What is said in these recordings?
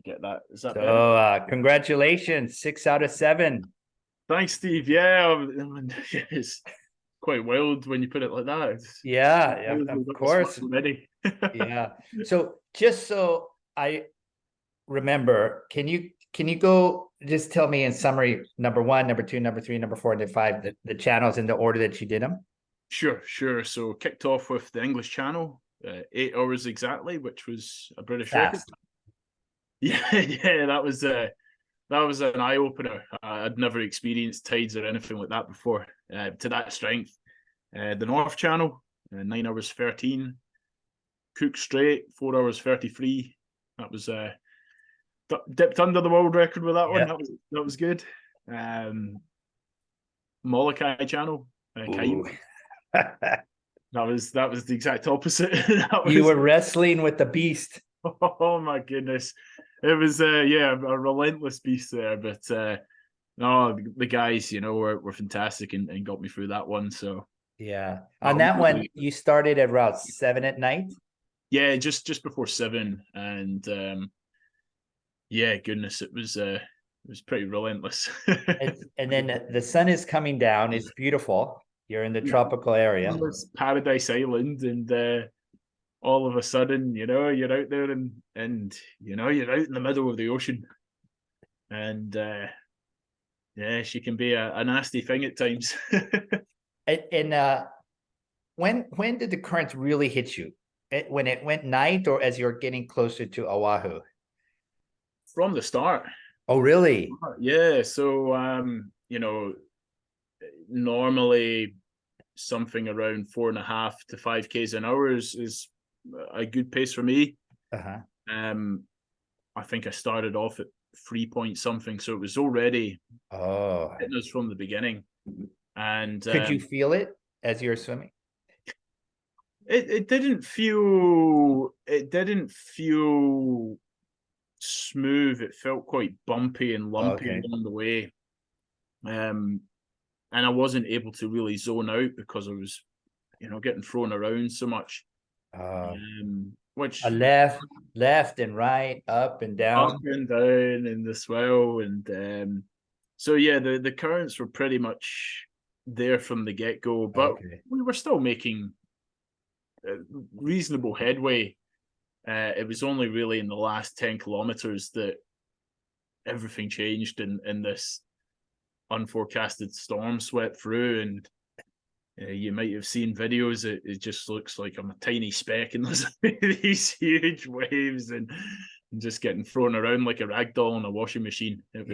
get that. Is that So better? congratulations, 6 out of 7. Thanks, Steve. Yeah, it's quite wild when you put it like that. Yeah, We've of got the sweat course. already. Yeah. So just so I remember, can you go just tell me in summary number one, number two, number three, number four, and then five, the channels in the order that you did them? Sure. So kicked off with the English channel, 8 hours exactly, which was a British record. Fast. Yeah, that was an eye opener. I'd never experienced tides or anything like that before to that strength. The North Channel, 9 hours 13. Cook Strait, 4 hours 33. That was dipped under the world record with that one. Yeah. That was good. Molokai Channel, Ooh. that was the exact opposite. You were wrestling with the beast. Oh my goodness, it was a relentless beast there. But no, the guys, were fantastic and got me through that one. So Yeah. On that one, you started at around 7 at night. Yeah, just before 7, and yeah, goodness, it was pretty relentless. And then the sun is coming down. It's beautiful. You're in the tropical area. It's Paradise Island, and all of a sudden, you're out there, and you're out in the middle of the ocean, and yeah, she can be a nasty thing at times. And when did the currents really hit you? When it went night, or as you're getting closer to Oahu? From the start. Oh, really? Yeah. So normally something around 4.5 to 5 k's an hour is a good pace for me. Uh-huh. I think I started off at 3 point something, so it was already hitting us from the beginning. And could you feel it as you were swimming? It didn't feel smooth. It felt quite bumpy and lumpy along the way. And I wasn't able to really zone out because I was, getting thrown around so much. Which a left and right, up and down in the swell, and so yeah, the currents were pretty much there from the get-go, but we were still making reasonable headway. It was only really in the last 10 kilometers that everything changed, in this unforecasted storm swept through, and you might have seen videos. It just looks like I'm a tiny speck in these huge waves, and just getting thrown around like a rag doll in a washing machine. It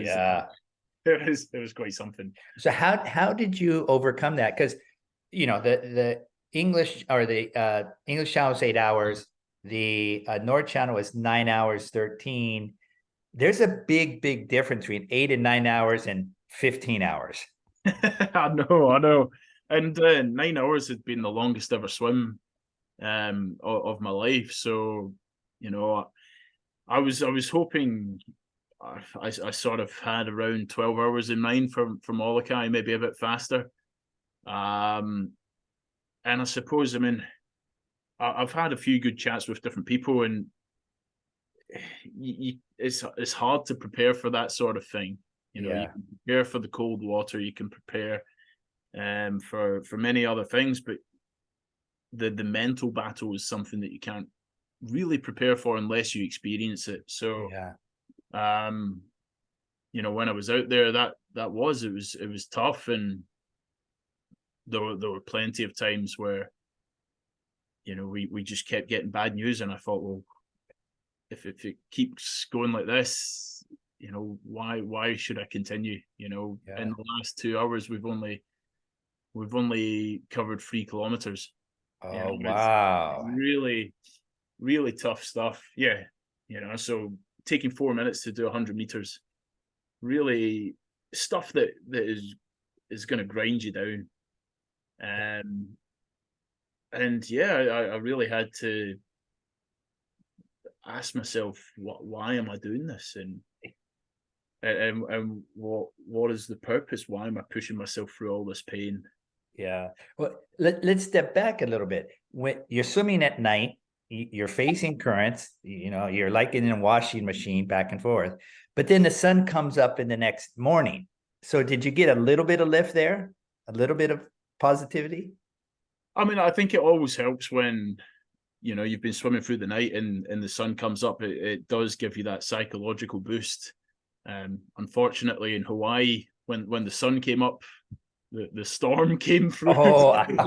was quite something. So how did you overcome that? Because the English, or the English channel is 8 hours. The North channel is 9 hours 13. There's a big difference between 8 and 9 hours and 15 hours. I know. And 9 hours had been the longest ever swim of my life. So, I was hoping I sort of had around 12 hours in mind from Molokai, maybe a bit faster. And I suppose, I've had a few good chats with different people, and it's hard to prepare for that sort of thing. You can prepare for the cold water, you can prepare for many other things, but the mental battle is something that you can't really prepare for unless you experience it. So when I was out there, it was tough, and there were plenty of times where we just kept getting bad news, and I thought, well, if it keeps going like this, why should I continue? In the last 2 hours, we've only covered 3 kilometers. Oh, wow. Really, really tough stuff. Yeah. So taking 4 minutes to do 100 meters, really stuff that is going to grind you down. And yeah, I really had to ask myself, why am I doing this? And what is the purpose? Why am I pushing myself through all this pain? Yeah. Well, let's step back a little bit. When you're swimming at night, you're facing currents, you're like in a washing machine back and forth, but then the sun comes up in the next morning. So did you get a little bit of lift there? A little bit of positivity? I mean, I think it always helps when you've been swimming through the night and the sun comes up. It does give you that psychological boost. Unfortunately, in Hawaii, when the sun came up, the storm came through. Oh, It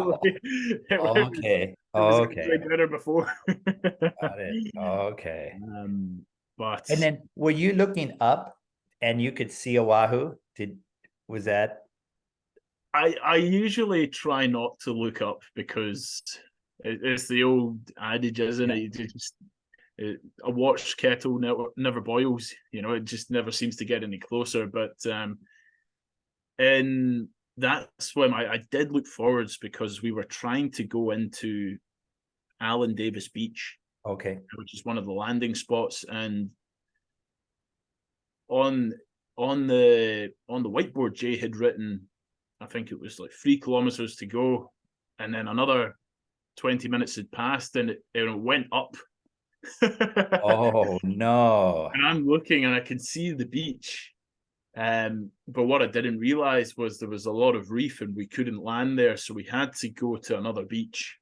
okay. was Okay. actually better before. Got it. Okay. But And then were you looking up and you could see Oahu? Was that I usually try not to look up because it's the old adage, isn't it? You just a watched kettle never boils. It just never seems to get any closer. But in that swim, I did look forwards because we were trying to go into Allen Davis Beach, okay? which is one of the landing spots, and on the whiteboard, Jay had written, I think it was like 3 kilometers to go, and then another 20 minutes had passed, and it went up. Oh no. And I'm looking, and I can see the beach. But what I didn't realize was there was a lot of reef, and we couldn't land there, so we had to go to another beach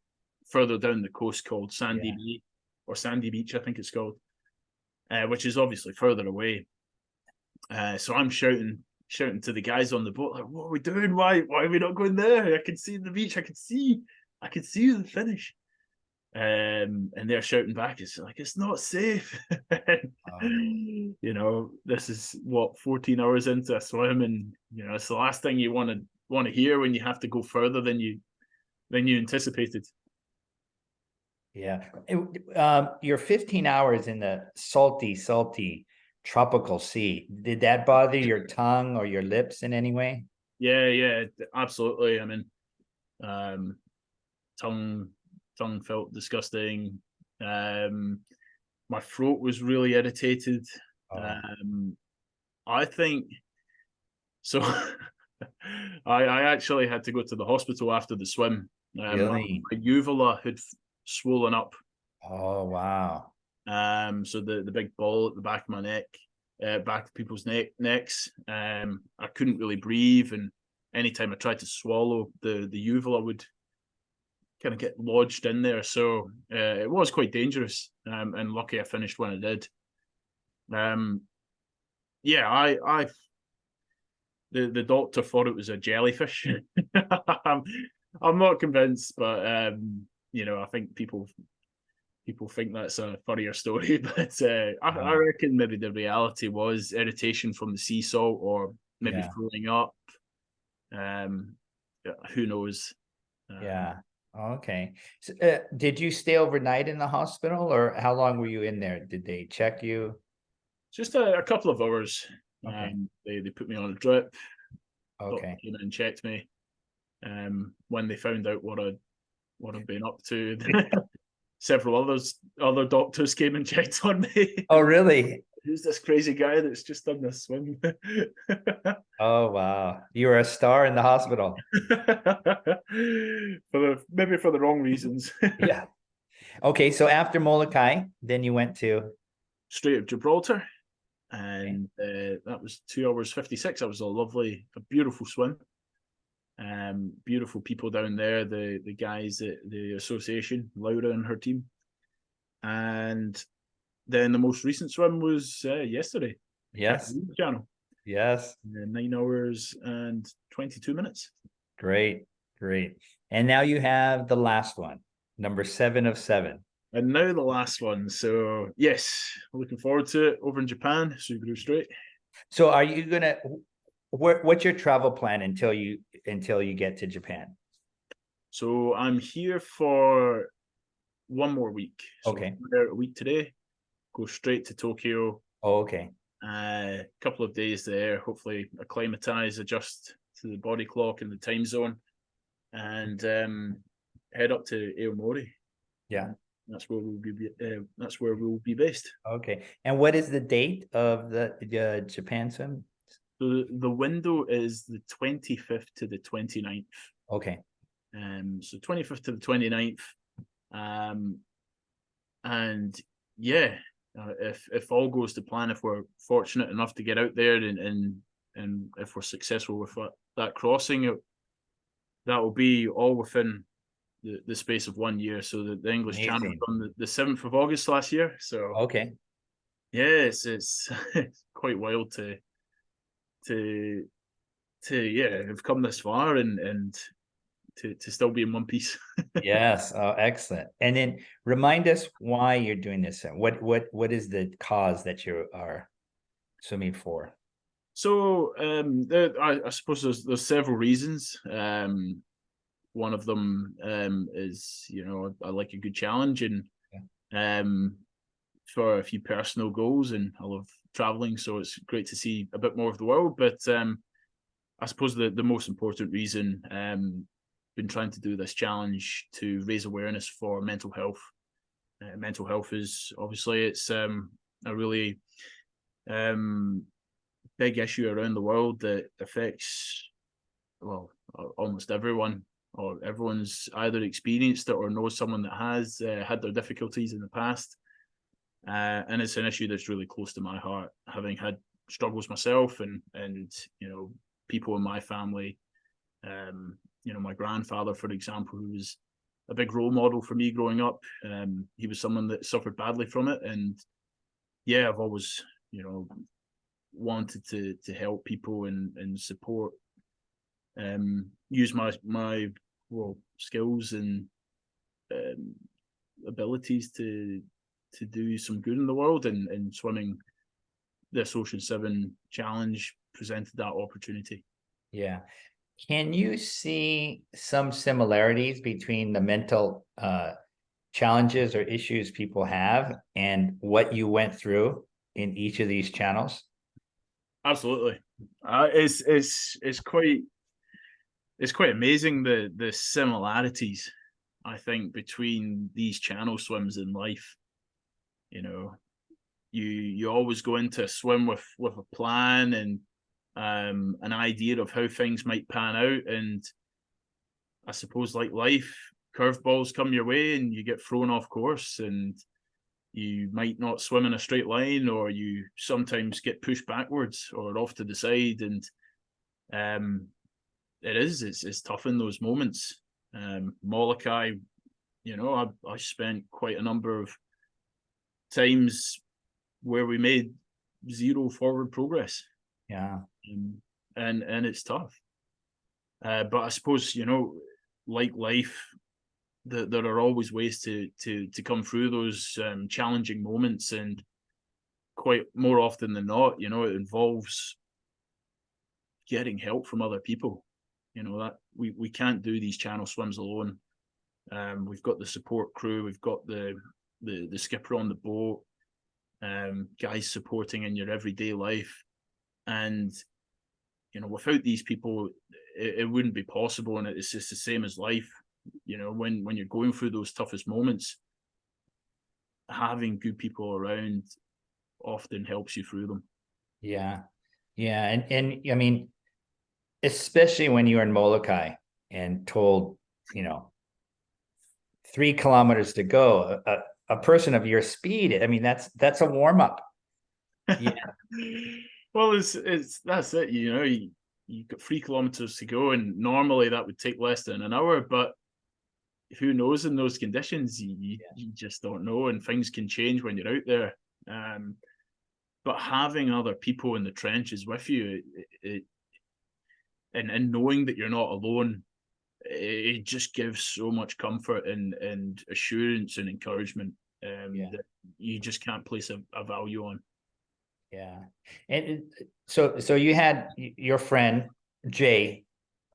further down the coast called Sandy Bay, or Sandy Beach, I think it's called, which is obviously further away. So I'm shouting to the guys on the boat, like, what are we doing? Why are we not going there? I can see the beach. I can see the finish. And they're shouting back, it's like, it's not safe. This is what, 14 hours into a swim, and it's the last thing you want to hear when you have to go further than you anticipated. Yeah. You're 15 hours in the salty tropical sea. Did that bother your tongue or your lips in any way? Yeah, absolutely. I mean, tongue felt disgusting. My throat was really irritated. Oh. I think so. I actually had to go to the hospital after the swim. Really? My uvula had swollen up. Oh, wow. So the big ball at the back of my neck, back of people's necks. I couldn't really breathe, and anytime I tried to swallow, the uvula would kind of get lodged in there. So it was quite dangerous. And lucky I finished when I did. Yeah, the doctor thought it was a jellyfish. I'm not convinced, but I think people think that's a funnier story. But I reckon maybe the reality was irritation from the sea salt, or maybe throwing up. Who knows? Yeah. Okay. So, did you stay overnight in the hospital, or how long were you in there? Did they check you? Just a couple of hours. Okay. They put me on a drip. Okay. Came in and checked me. When they found out what I'd been up to, several other doctors came and checked on me. Oh, really? Who's this crazy guy that's just done this swim? Oh, wow. You were a star in the hospital. Maybe for the wrong reasons. Yeah. Okay, so after Molokai, then you went to Strait of Gibraltar, and that was 2 hours 56. That was a beautiful swim. Beautiful people down there, the guys at the association, Laura and her team. And then the most recent swim was yesterday. Yes. Channel. Yes. 9 hours and 22 minutes. Great. And now you have the last one, number 7 of 7. And now the last one. So yes, looking forward to it over in Japan, Subaru Strait. So are you gonna? What's your travel plan until you get to Japan? So I'm here for one more week. So Okay. I'm there a week today. Go straight to Tokyo. Oh, okay. A couple of days there. Hopefully acclimatize, adjust to the body clock and the time zone, and head up to Aomori. Yeah. That's where we'll be. That's where we'll be based. Okay. And what is the date of the Japan swim? So the window is the 25th to the 29th. Okay. So 25th to the 29th. And yeah, if all goes to plan, if we're fortunate enough to get out there and if we're successful with that crossing, that will be all within the space of 1 year. So the English Channel Amazing. on the 7th of August last year. So Okay. yeah, it's it's quite wild to yeah have come this far and to still be in one piece. Yes. Oh, excellent. And then remind us why you're doing this. What is the cause that you are swimming for? So I suppose there's several reasons. One of them is, you know, I like a good challenge, and um, for a few personal goals, and I love traveling, so it's great to see a bit more of the world. But I suppose the most important reason, been trying to do this challenge to raise awareness for mental health. Mental health is obviously it's a really um, big issue around the world that affects, well, almost everyone, or everyone's either experienced it or knows someone that has had their difficulties in the past. And it's an issue that's really close to my heart, having had struggles myself, and you know, people in my family. You know, my grandfather, for example, who was a big role model for me growing up. He was someone that suffered badly from it, and yeah, I've always, you know, wanted to help people and support, use my well skills and um, abilities to do some good in the world, and swimming this Ocean 7 challenge presented that opportunity. Yeah. Can you see some similarities between the mental challenges or issues people have and what you went through in each of these channels? Absolutely. It's quite amazing the similarities, I think, between these channel swims in life. You know, you always go into a swim with a plan and an idea of how things might pan out, and I suppose, like life, curveballs come your way and you get thrown off course, and you might not swim in a straight line, or you sometimes get pushed backwards or off to the side, and um it's tough in those moments. Molokai, you know, I spent quite a number of times where we made zero forward progress. Yeah. um, and it's tough. But I suppose, you know, like life, there are always ways to come through those challenging moments, and quite more often than not, you know, it involves getting help from other people. You know, that we can't do these channel swims alone. We've got the support crew, we've got the skipper on the boat, guys supporting in your everyday life, and you know, without these people, it wouldn't be possible. And it's just the same as life. You know, when you're going through those toughest moments, having good people around often helps you through them. Yeah. Yeah. And I mean, especially when you're in Molokai and told, you know, 3 kilometers to go, a person of your speed, I mean, that's a warm up. Yeah. Well, it's that's it. You know, you've got 3 kilometers to go, and normally that would take less than an hour, but who knows in those conditions? You just don't know, and things can change when you're out there. But having other people in the trenches with you, and knowing that you're not alone, it just gives so much comfort and assurance and encouragement, that you just can't place a value on. Yeah. And so you had your friend Jay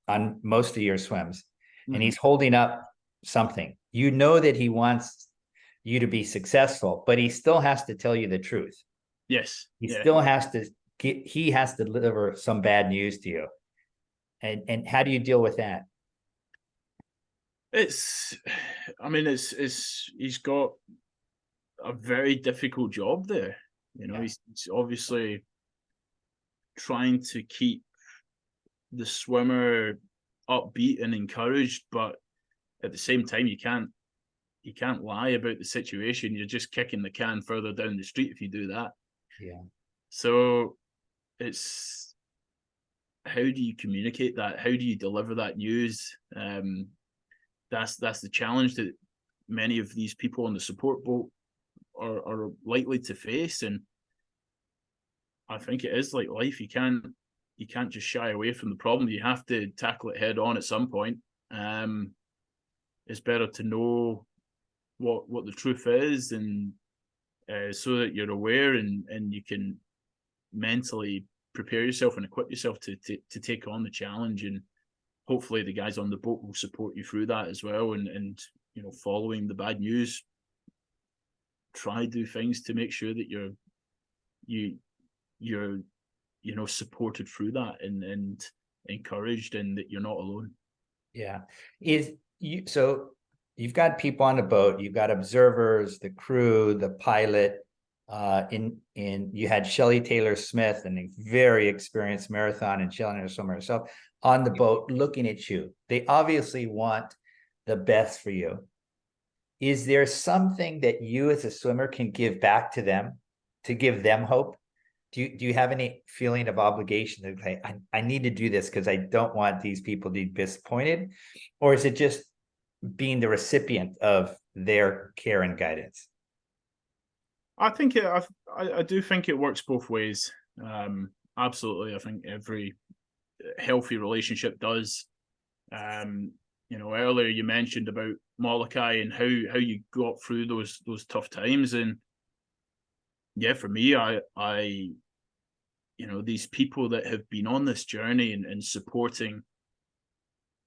on most of your swims, and he's holding up something. You know that he wants you to be successful, but he still has to tell you the truth. Yes. He Yeah. still has to he has to deliver some bad news to you. And how do you deal with that? It's, I mean, he's got a very difficult job there. You know, Yeah. he's obviously trying to keep the swimmer upbeat and encouraged, but at the same time, you can't lie about the situation. You're just kicking the can further down the street if you do that. Yeah. So it's, how do you communicate that? How do you deliver that news? That's the challenge that many of these people on the support boat are likely to face. And I think it is like life. You can't just shy away from the problem. You have to tackle it head on at some point. It's better to know what the truth is, and so that you're aware, and you can mentally prepare yourself and equip yourself to take on the challenge. And hopefully the guys on the boat will support you through that as well. And you know, following the bad news, try do things to make sure that you're you know, supported through that, and encouraged, and that you're not alone. Yeah. So you've got people on the boat, you've got observers, the crew, the pilot, you had Shelley Taylor Smith, and a very experienced marathon and Shelley swimmer herself on the boat looking at you. They obviously want the best for you. Is there something that you as a swimmer can give back to them to give them hope? Do you have any feeling of obligation to say, I need to do this because I don't want these people to be disappointed? Or is it just being the recipient of their care and guidance? I think I do think it works both ways. Absolutely. I think every healthy relationship does. You know, earlier you mentioned about Molokai and how you got through those tough times. And yeah, for me, I you know, these people that have been on this journey and supporting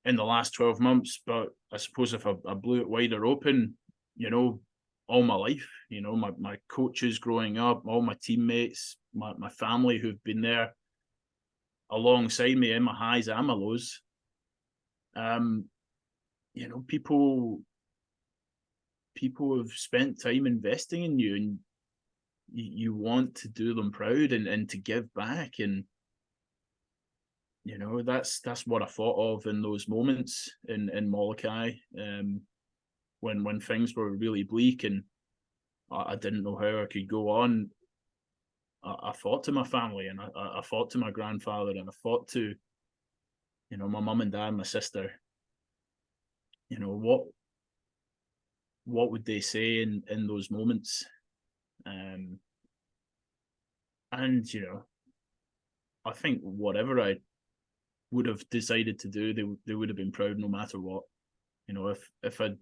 in the last 12 months, but I suppose if I blew it wider open, you know, all my life, you know, my coaches growing up, all my teammates, my family who've been there alongside me in my highs and my lows. You know, people have spent time investing in you, and you want to do them proud, and to give back. And you know, that's what I thought of in those moments in Molokai, when things were really bleak and I didn't know how I could go on. I thought to my family, and I thought to my grandfather, and I thought to, you know, my mum and dad, my sister. You know, what would they say in those moments? And you know, I think whatever I would have decided to do, they would have been proud no matter what. You know, if I'd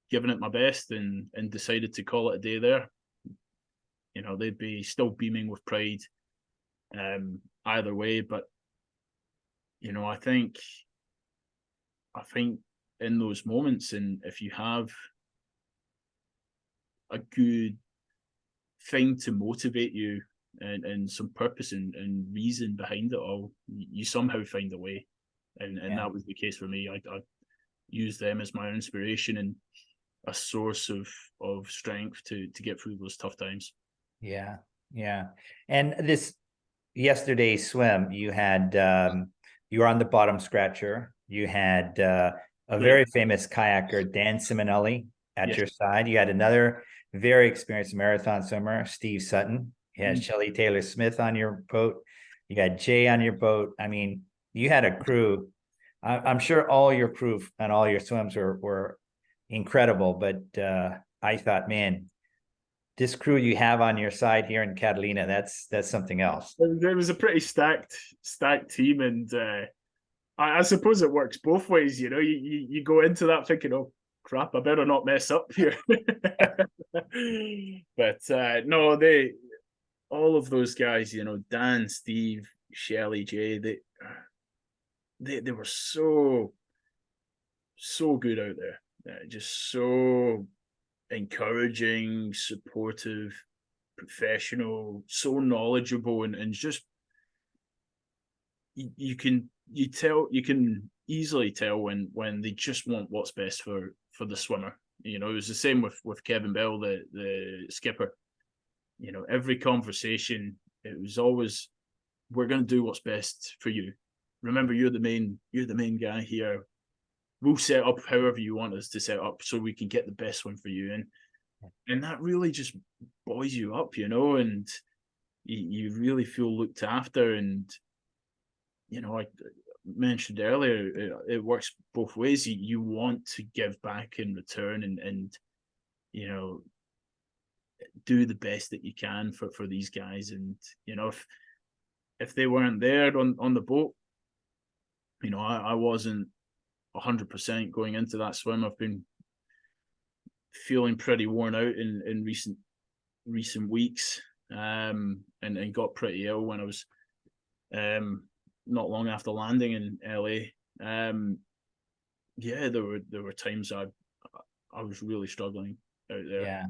given it my best and decided to call it a day there, you know, they'd be still beaming with pride, either way. But you know, I think in those moments, and if you have a good thing to motivate you, and some purpose and reason behind it all, you somehow find a way. And Yeah. that was the case for me. I used them as my inspiration and a source of strength to get through those tough times. Yeah. Yeah. And this yesterday's swim, you had you were on the bottom scratcher. You had a very famous kayaker, Dan Simonelli, at Yes. your side. You had another very experienced marathon swimmer, Steve Sutton. You had Mm. Shelley Taylor Smith on your boat. You had Jay on your boat. I mean, you had a crew. I'm sure all your crew and all your swims were incredible, but I thought, man, this crew you have on your side here in Catalina, that's something else. It was a pretty stacked team, and I suppose it works both ways. You know, you go into that thinking, oh crap, I better not mess up here. But no, all of those guys, you know, Dan, Steve, Shelley, Jay, they were so good out there. Just so encouraging, supportive, professional, so knowledgeable, and just you can easily tell when they just want what's best for the swimmer. You know, it was the same with Kevin Bell, the skipper. You know, every conversation, it was always, we're going to do what's best for you. Remember, you're the main guy here. we'll set up however you want us to set up so we can get the best one for you. And that really just buoys you up, and you really feel looked after. And, I mentioned earlier, it works both ways. You want to give back in return and do the best that you can for these guys. And, if they weren't there on the boat, I wasn't 100% going into that swim. I've been feeling pretty worn out in recent weeks, and got pretty ill when I was not long after landing in LA. There were times I was really struggling out there.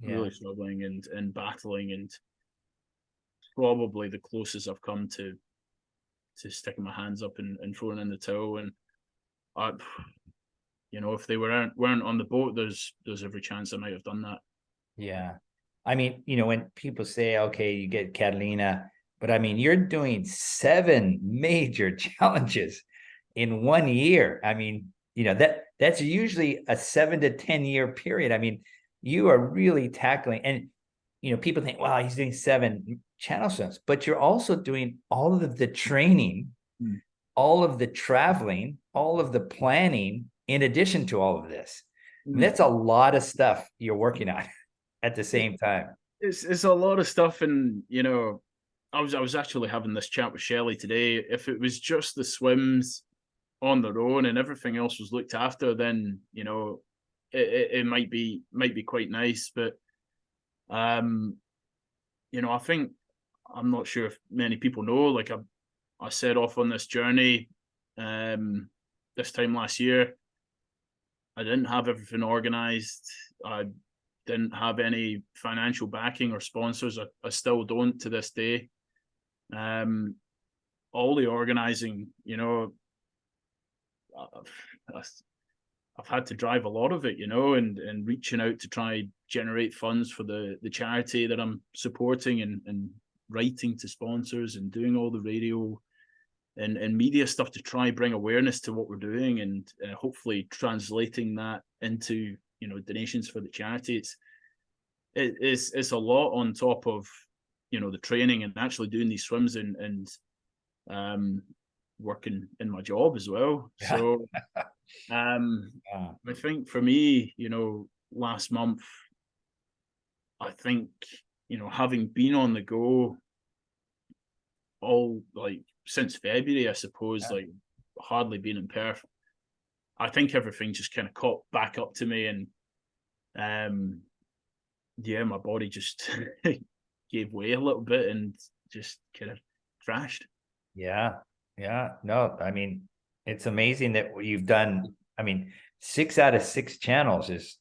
Really struggling and battling, and probably the closest I've come to sticking my hands up and throwing in the towel. And if they weren't on the boat, there's every chance I might have done that. Yeah. I mean, when people say, okay, you get Catalina, but I mean, you're doing 7 major challenges in 1 year. I mean, that's usually a 7 to 10 year period. I mean, you are really tackling, and people think, wow, he's doing 7 channel swims, but you're also doing all of the training, all of the traveling, all of the planning, in addition to all of this. And that's a lot of stuff you're working on at the same time. It's a lot of stuff. And I was actually having this chat with Shelley today. If it was just the swims on their own and everything else was looked after, then it might be quite nice. But I think, I'm not sure if many people know, like I set off on this journey this time last year. I didn't have everything organized. I didn't have any financial backing or sponsors. I still don't to this day. All the organizing, I've had to drive a lot of it, and reaching out to try generate funds for the charity that I'm supporting, and writing to sponsors and doing all the radio and media stuff to try bring awareness to what we're doing, and hopefully translating that into donations for the charity. It's a lot on top of the training and actually doing these swims and working in my job as well. So I think for me, last month, I think having been on the go all since February, I suppose, hardly been in Perth, I think everything just kind of caught back up to me, and my body just gave way a little bit and just kind of crashed. Yeah. No, I mean, it's amazing that you've done. I mean, 6 out of 6 channels is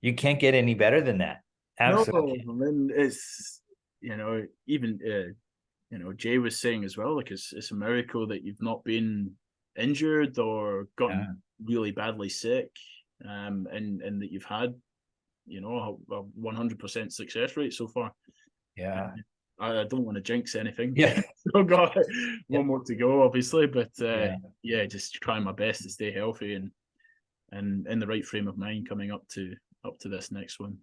you can't get any better than that. Absolutely. No, I mean, it's even Jay was saying as well, like it's a miracle that you've not been injured or gotten really badly sick, and that you've had a 100% success rate so far. I don't want to jinx anything. I've got one more to go, obviously, but just trying my best to stay healthy and in the right frame of mind coming up to this next one.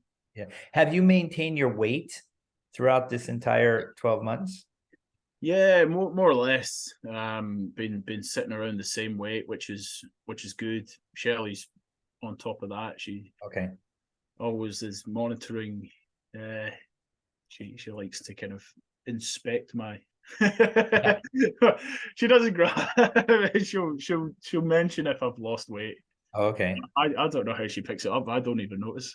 Have you maintained your weight throughout this entire 12 months? Yeah, more or less. Been sitting around the same weight, which is good. Shelley's on top of that. She always is monitoring. She likes to kind of inspect my. She doesn't grab. she'll mention if I've lost weight. Okay. I don't know how she picks it up. I don't even notice.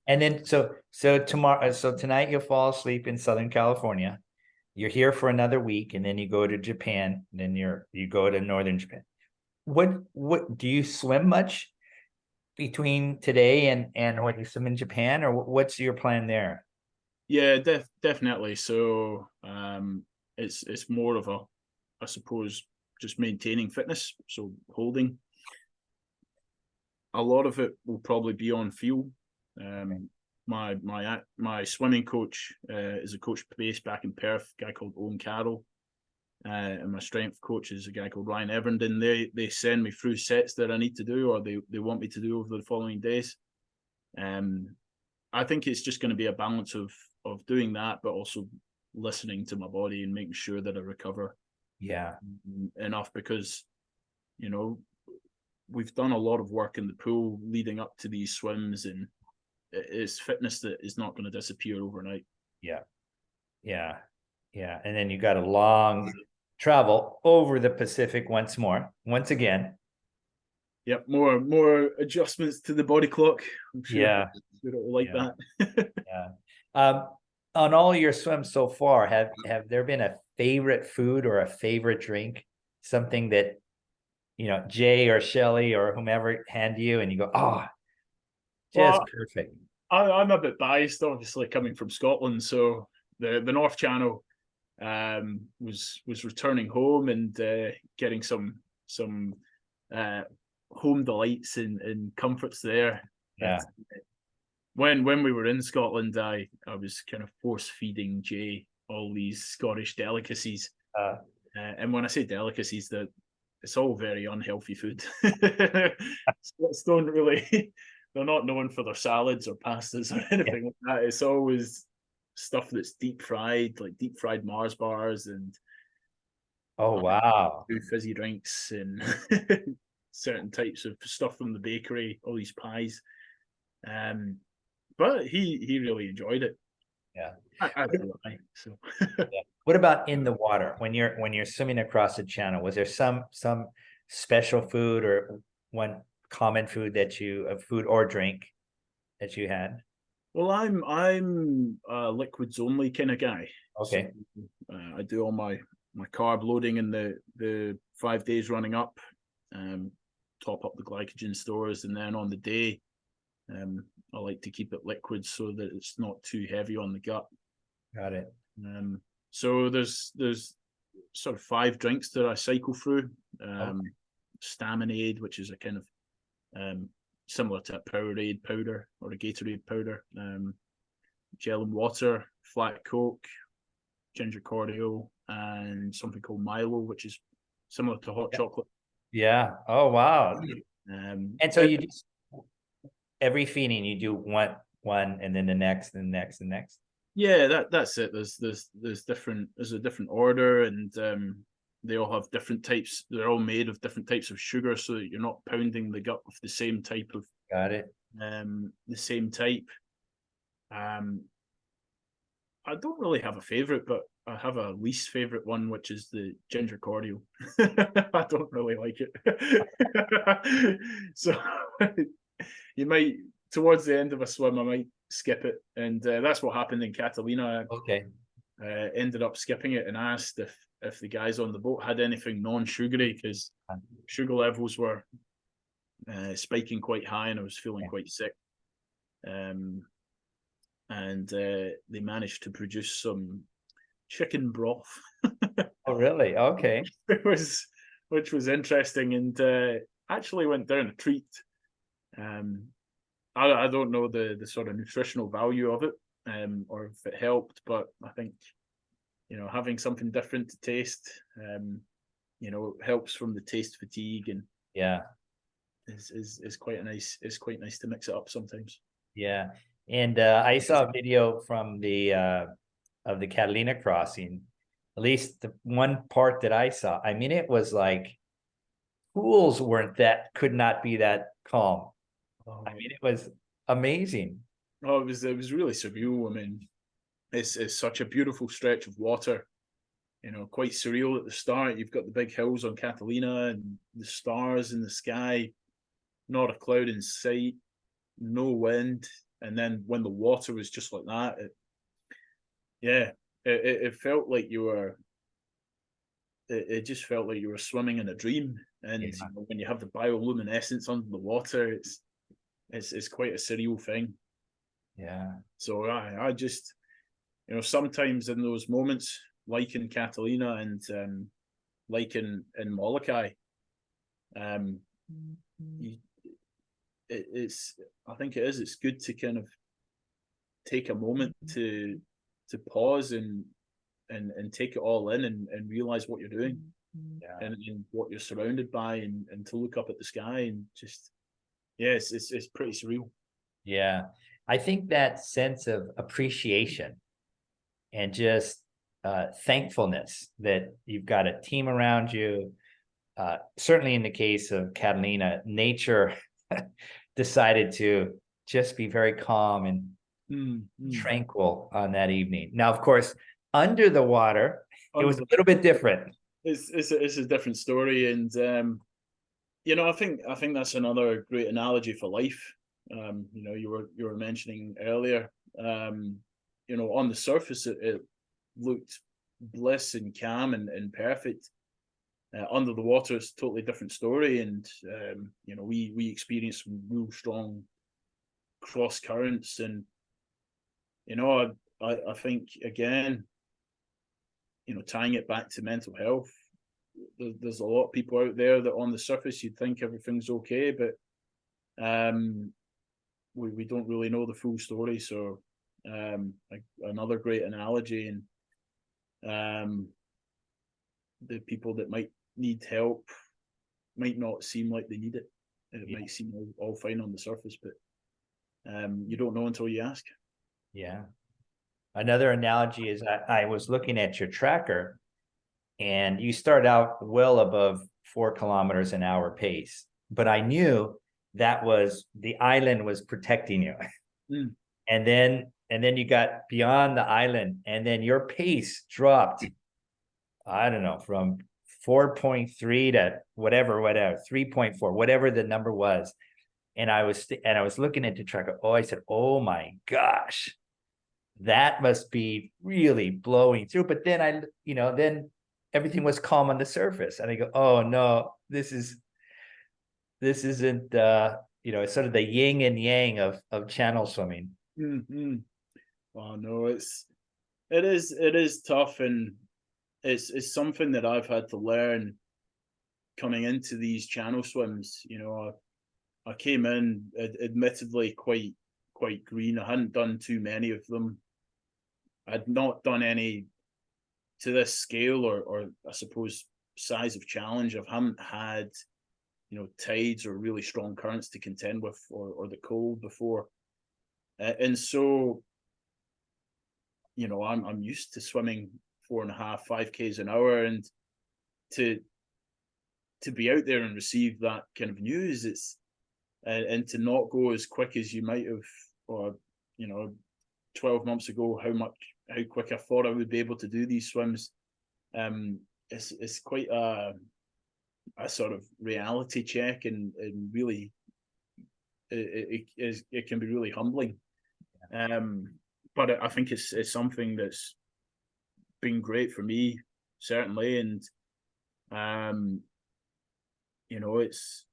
And then so tonight you'll fall asleep in Southern California. You're here for another week, and then you go to Japan. And then you go to Northern Japan. What do you swim much between today and when you swim in Japan, or what's your plan there? Yeah, definitely. So it's more of I suppose, just maintaining fitness. So holding. A lot of it will probably be on field. My swimming coach is a coach based back in Perth, a guy called Owen Carroll. and my strength coach is a guy called Ryan Evernden. They send me through sets that I need to do, or they want me to do over the following days. I think it's just going to be a balance of doing that, but also listening to my body and making sure that I recover enough, because we've done a lot of work in the pool leading up to these swims, and it's fitness that is not going to disappear overnight. Yeah. And then you got a long travel over the Pacific once again. Yep, more adjustments to the body clock. I'm sure it will like that. On all your swims so far, have there been a favorite food or a favorite drink, something that Jay or Shelly or whomever hand you and you go, just perfect? I'm a bit biased, obviously, coming from Scotland, so the North Channel was returning home and getting some home delights and comforts there. When we were in Scotland, I was kind of force feeding Jay all these Scottish delicacies, and when I say delicacies, that it's all very unhealthy food. Scots don't really, they're not known for their salads or pastas or anything like that. It's always stuff that's deep fried, like deep fried Mars bars and fizzy drinks and certain types of stuff from the bakery, all these pies. But he really enjoyed it. I do. So what about in the water when you're swimming across the channel? Was there some special food or one common food food or drink that you had? Well, I'm a liquids only kind of guy. Okay. So, I do all my carb loading in the 5 days running up, top up the glycogen stores, and then on the day, I like to keep it liquid so that it's not too heavy on the gut. Got it. So there's sort of 5 drinks that I cycle through. Staminade, which is a kind of similar to a Powerade powder or a Gatorade powder. Gel and water, flat Coke, ginger cordial, and something called Milo, which is similar to hot chocolate. Yeah. Oh wow. And so you just every feeding you do one and then the next and the next and next. Yeah, that's it. There's a different order, and they all have different types. They're all made of different types of sugar, so that you're not pounding the gut with the same type of. Got it. The same type. I don't really have a favorite, but I have a least favorite one, which is the ginger cordial. I don't really like it. So you might, towards the end of a swim, I might skip it. And that's what happened in Catalina. Okay. Ended up skipping it and asked if the guys on the boat had anything non-sugary, because sugar levels were spiking quite high and I was feeling quite sick. And they managed to produce some chicken broth. Oh, really? Okay. Which was interesting, and actually went down a treat. I don't know the sort of nutritional value of it, or if it helped, but I think having something different to taste, helps from the taste fatigue, and is quite nice. It's quite nice to mix it up sometimes. Yeah. And I saw a video from of the Catalina crossing, at least the one part that I saw. I mean, it was like pools could not be that calm. I mean, it was amazing. Oh, it was really surreal. I mean, it's such a beautiful stretch of water, quite surreal at the start. You've got the big hills on Catalina and the stars in the sky, not a cloud in sight, no wind. And then when the water was just like that, it felt like you were. It just felt like you were swimming in a dream. And when you have the bioluminescence under the water, it's quite a surreal thing. Yeah. So I just, sometimes in those moments, like in Catalina and like in Molokai, I think it's good to kind of take a moment to pause and and take it all in and realize what you're doing and what you're surrounded by, and to look up at the sky and just, it's pretty surreal. Yeah. I think that sense of appreciation and just thankfulness that you've got a team around you. Certainly in the case of Catalina, nature decided to just be very calm and tranquil on that evening. Now, of course, under the water, it was a little bit different. It's a different story, and I think that's another great analogy for life. You were mentioning earlier, on the surface it looked bliss and calm and perfect. Under the water, it's a totally different story, and we experienced some real strong cross currents, and I think, again, tying it back to mental health, there's a lot of people out there that on the surface you'd think everything's okay, but we don't really know the full story. So another great analogy, and the people that might need help might not seem like they need it. It might seem all fine on the surface, but you don't know until you ask. Yeah. Another analogy is I was looking at your tracker, and you start out well above 4 kilometers an hour pace, but I knew that was the island was protecting you. And then you got beyond the island, and then your pace dropped, I don't know, from 4.3 to whatever 3.4, whatever the number was. And I was looking at the tracker. I said, oh my gosh, that must be really blowing through. But then then everything was calm on the surface, and I go, oh no, this isn't it's sort of the yin and yang of channel swimming. Oh no, it is tough, and it's something that I've had to learn coming into these channel swims. I came in admittedly quite green. I hadn't done too many of them. I'd not done any to this scale or I suppose size of challenge. I haven't had tides or really strong currents to contend with, or the cold before, and so I'm used to swimming 4.5, 5Ks an hour, and to be out there and receive that kind of news, it's and to not go as quick as you might have, or 12 months ago, how quick I thought I would be able to do these swims. It's quite a sort of reality check, and really it can be really humbling. But I think it's something that's been great for me, certainly, and it's,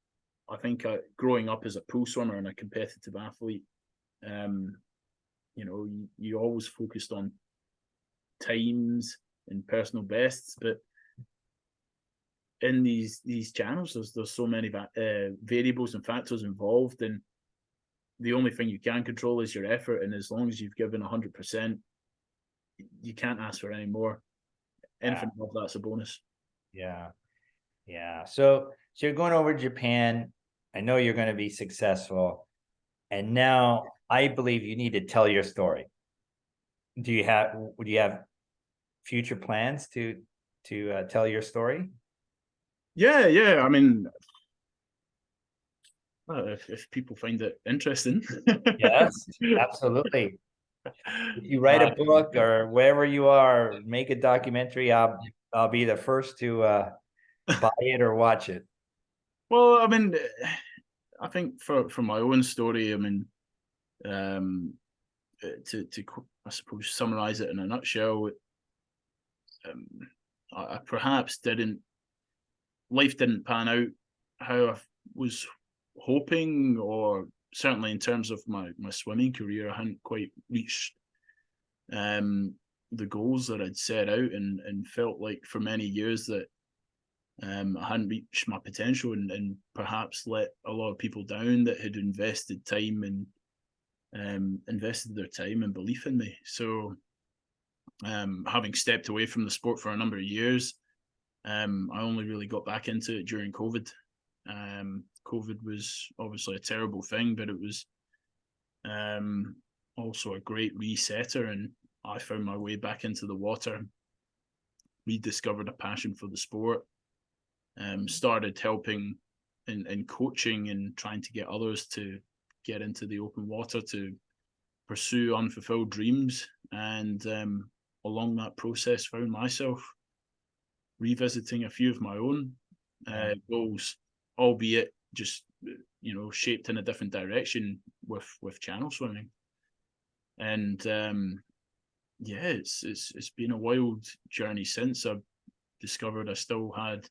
I think, growing up as a pool swimmer and a competitive athlete, you always focused on times and personal bests, but in these channels, there's so many variables and factors involved, and the only thing you can control is your effort. And as long as you've given 100%, you can't ask for any more. Anything above that's a bonus. Yeah. So you're going over to Japan. I know you're going to be successful, and now I believe you need to tell your story. Do you have future plans to tell your story? Yeah. I mean, if people find it interesting. Yes, absolutely. If you write a book or wherever you are, make a documentary, I'll be the first to buy it or watch it. Well, I mean, I think for my own story, I mean, to I suppose summarize it in a nutshell, I perhaps life didn't pan out how I was hoping, or certainly in terms of my swimming career, I hadn't quite reached the goals that I'd set out, and felt like for many years that I hadn't reached my potential, and perhaps let a lot of people down that had invested time and invested their time and belief in me. So Having stepped away from the sport for a number of years, I only really got back into it during COVID. COVID was obviously a terrible thing, but it was also a great resetter, and I found my way back into the water, rediscovered a passion for the sport, started helping in coaching and trying to get others to get into the open water to pursue unfulfilled dreams. And along that process, found myself revisiting a few of my own goals, albeit just shaped in a different direction with channel swimming. And it's been a wild journey since. I've discovered I still had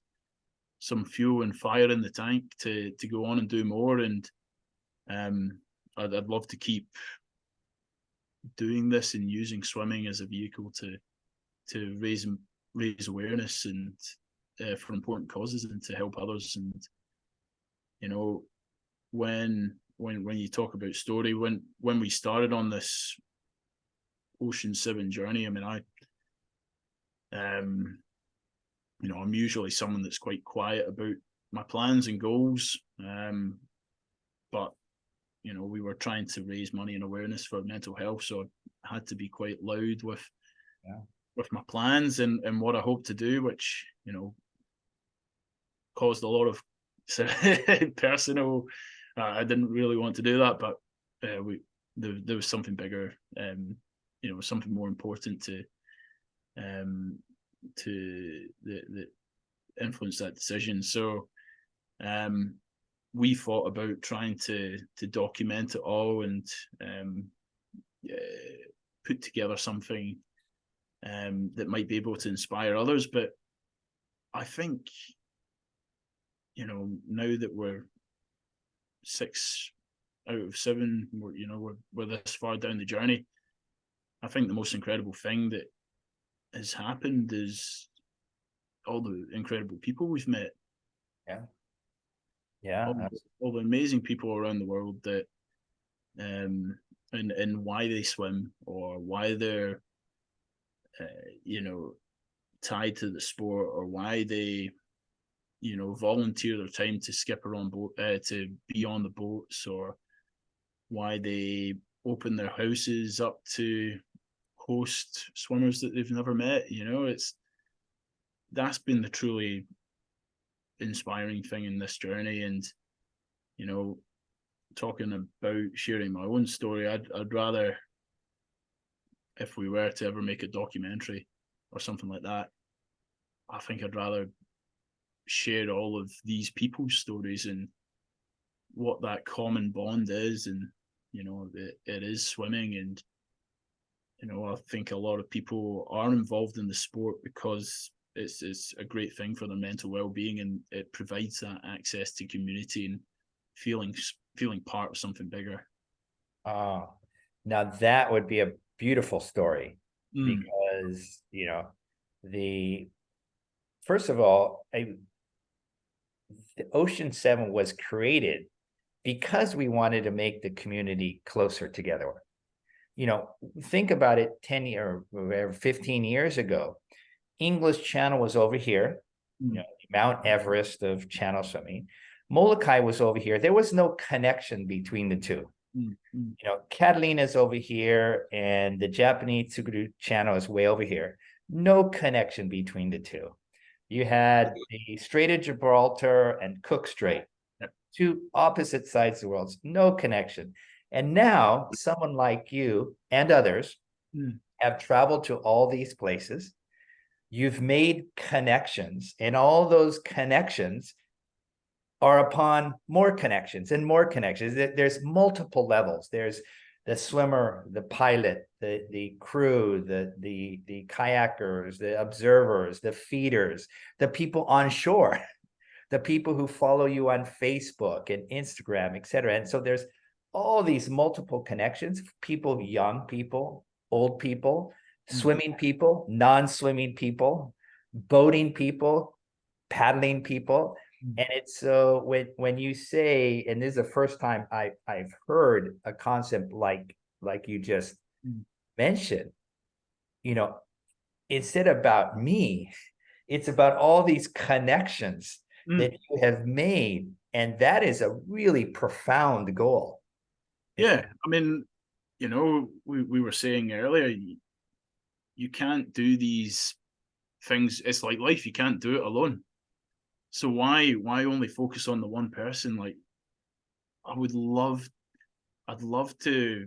some fuel and fire in the tank to go on and do more, and I'd love to keep doing this and using swimming as a vehicle to raise awareness and for important causes and to help others. And when you talk about story, when we started on this Ocean 7 journey, I mean, I'm usually someone that's quite quiet about my plans and goals, but we were trying to raise money and awareness for mental health, so I had to be quite loud with my plans and what I hope to do, which caused a lot of personal. I didn't really want to do that, but there was something bigger, something more important to the influence that decision. So we thought about trying to document it all and put together something that might be able to inspire others. But I think now that we're 6 out of 7, we're this far down the journey, I think the most incredible thing that has happened is all the incredible people we've met. All the amazing people around the world that and why they swim or why they're tied to the sport, or why they volunteer their time to skip around boat, to be on the boats, or why they open their houses up to host swimmers that they've never met. That's been the truly inspiring thing in this journey. And talking about sharing my own story, I'd rather, if we were to ever make a documentary or something like that, I think I'd rather share all of these people's stories and what that common bond is. And it is swimming, and I think a lot of people are involved in the sport because it's a great thing for their mental well-being, and it provides that access to community and feeling part of something bigger. Oh, now that would be a beautiful story, because first of all, the Ocean 7 was created because we wanted to make the community closer together. Think about it, 10 or 15 years ago, English Channel was over here, Mount Everest of channel swimming. Molokai was over here. There was no connection between the two. Catalina's over here, and the Japanese Tsukuru Channel is way over here. No connection between the two. You had the Strait of Gibraltar and Cook Strait, two opposite sides of the world, no connection. And now someone like you and others have traveled to all these places. You've made connections, and all those connections are upon more connections and more connections. There's multiple levels. There's the swimmer, the pilot, the crew, the kayakers, the observers, the feeders, the people on shore, the people who follow you on Facebook and Instagram, etc. And so there's all these multiple connections, people, young people, old people, swimming people, non-swimming people, boating people, paddling people. And it's so when you say, and this is the first time I've heard a concept like you just mentioned, instead about me, it's about all these connections that you have made. And that is a really profound goal. Yeah. I mean, you know, we were saying earlier, you can't do these things. It's like life. You can't do it alone. So why only focus on the one person? Like, I'd love to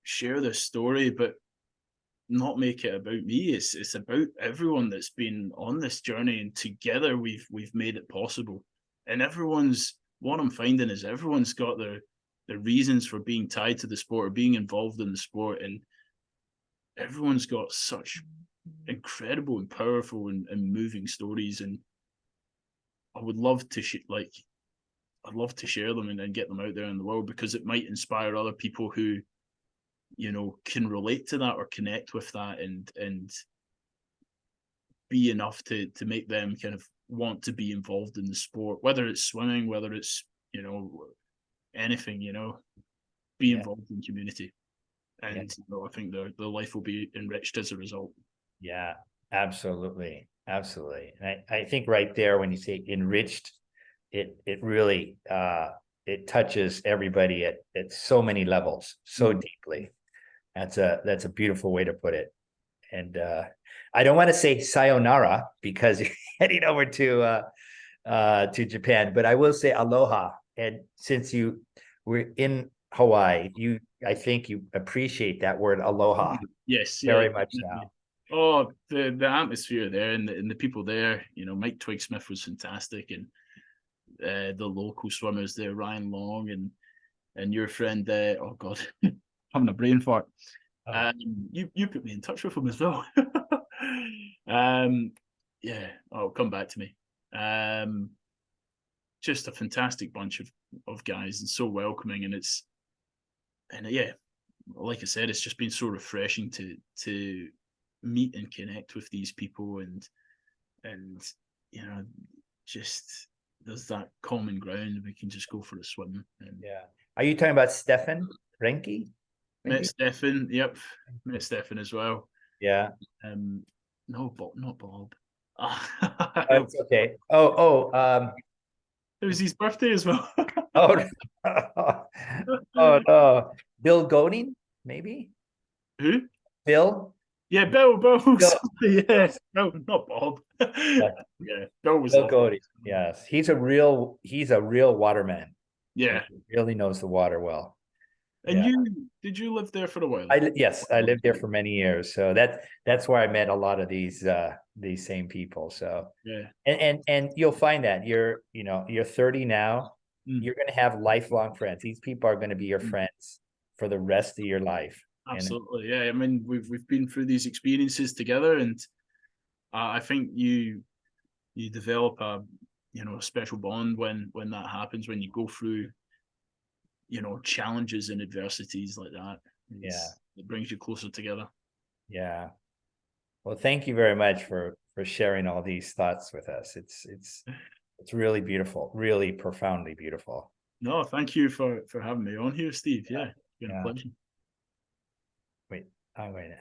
share this story, but not make it about me. It's about everyone that's been on this journey, and together we've made it possible. And what I'm finding is everyone's got their reasons for being tied to the sport or being involved in the sport, and everyone's got such incredible and powerful and moving stories. And I would love to I'd love to share them and get them out there in the world, because it might inspire other people who, you know, can relate to that or connect with that, and be enough to make them kind of want to be involved in the sport, whether it's swimming, whether it's, you know, anything, you know, be involved in community. And you know, I think their life will be enriched as a result. Yeah, absolutely. Absolutely. And I think right there, when you say enriched, it really it touches everybody at so many levels, so deeply. That's a beautiful way to put it. And I don't want to say sayonara because you're heading over to Japan, but I will say aloha. And since you were in Hawaii, I think you appreciate that word aloha. Yes, Very yeah, much definitely. now. Oh, the atmosphere there, and the people there, you know, Mike Twigsmith was fantastic, and the local swimmers there, Ryan Long, and your friend, oh God, having a brain fart. Oh. You put me in touch with him as well. Yeah, oh, come back to me. Just a fantastic bunch of guys, and so welcoming, and yeah, like I said, it's just been so refreshing to meet and connect with these people, and you know, just there's that common ground. We can just go for a swim. And Yeah. Are you talking about Stefan Renke? met Maybe? Stefan. Yep, met Stefan as well. Yeah. No, Bob, not Bob. Oh, it's okay. It was his birthday as well. Oh, oh no. Bill Golding, maybe? Who? Bill? Yeah, Bill. Bill, Yes, no, not Bob. yeah, Yeah, Bill was Bill awesome. Golding. Yes. He's a real waterman. Yeah, He really knows the water well. and Yeah. did you live there for a while? Yes, I lived there for many years. So that's where I met a lot of these same people. So Yeah. and you'll find that you're 30 now, Mm. you're gonna have lifelong friends. These people are gonna be your Mm. friends for the rest of your life. And Absolutely, yeah. I mean, we've been through these experiences together, and I think you develop a special bond when that happens, when you go through challenges and adversities like that. yeah, It brings you closer together. yeah. Well, thank you very much for sharing all these thoughts with us. It's really beautiful, really profoundly beautiful. No, thank you for having me on here, Steve. Yeah, it's been a Yeah. pleasure. Wait, wait.